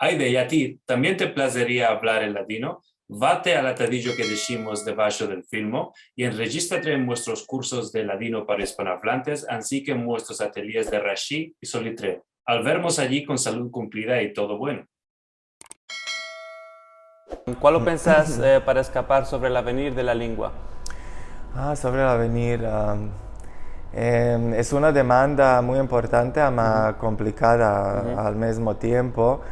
Aide, y a ti, ¿también te placería hablar el ladino? Vate al atadillo que decimos debajo del filmo y enregístrate en nuestros cursos de ladino para hispanohablantes, así que en nuestros ateliers de Rashi y Solitre. Al vernos allí con salud cumplida y todo bueno. ¿Cuál pensás para escapar sobre el avenir de la lengua? Sobre el avenir. Es una demanda muy importante, pero complicada al mismo tiempo,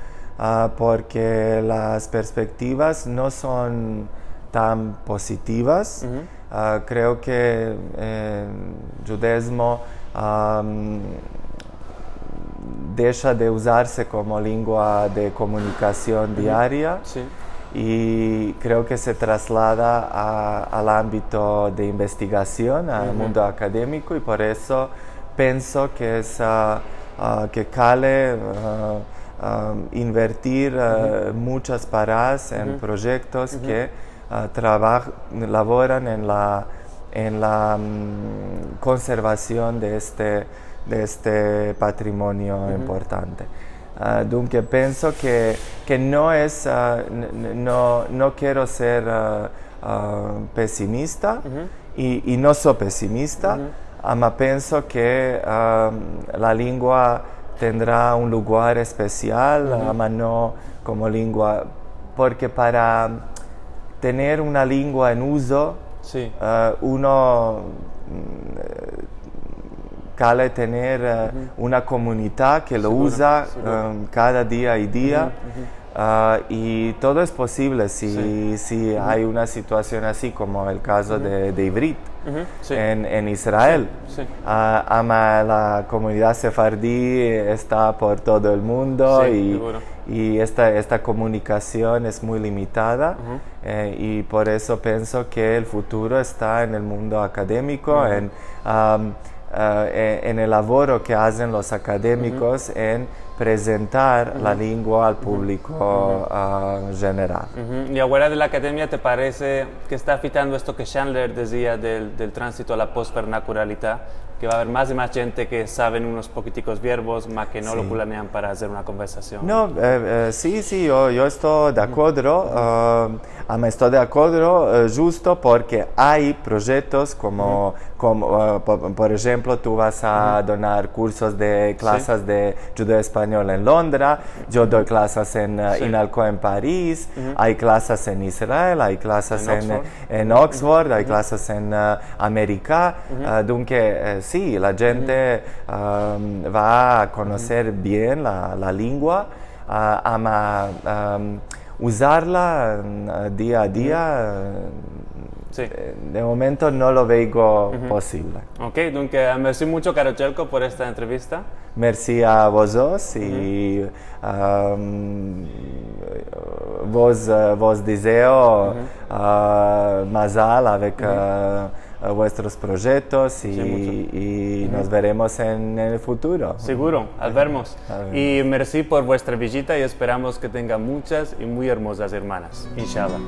porque las perspectivas no son tan positivas. Creo que el judaísmo deja de usarse como lengua de comunicación diaria. Sí. Y creo que se traslada al ámbito de investigación, al mundo académico, y por eso pienso que es que cale invertir muchas paradas en proyectos que laboran en la conservación de este patrimonio importante. Dunque penso que no quiero ser pesimista y no soy pesimista, pero pienso que la lengua tendrá un lugar especial, pero no como lengua, porque para tener una lengua en uso, Sí. uno cal tener una comunidad que lo usa cada día y día, y todo es posible si hay una situación así como el caso de Ivrit en Israel. Sí. Ama la comunidad sefardí está por todo el mundo, y esta comunicación es muy limitada, y por eso pienso que el futuro está en el mundo académico, en el laboro que hacen los académicos en presentar la lengua al público general. Y ahora de la academia, ¿te parece que está afectando esto que Chandler decía del tránsito a la postvernacularidad? Que va a haber más y más gente que saben unos poquiticos verbos, más que no lo planean para hacer una conversación. No, sí, yo estoy de acuerdo, estoy de acuerdo justo porque hay proyectos como por ejemplo, tú vas a donar cursos de clases de judeo español en Londres, yo doy clases en INALCO en París, hay clases en Israel, hay clases en Oxford, hay clases en América, dunque sí, la gente va a conocer bien la lengua, ama usarla día a día. De momento no lo veo posible. Ok, donc merci mucho, Caro Chelko, por esta entrevista. Merci a vosotros y vos deseo mazal avec vuestros proyectos y nos veremos en el futuro. Seguro, al vernos. Y merci por vuestra visita y esperamos que tengan muchas y muy hermosas hermanas. Inshallah.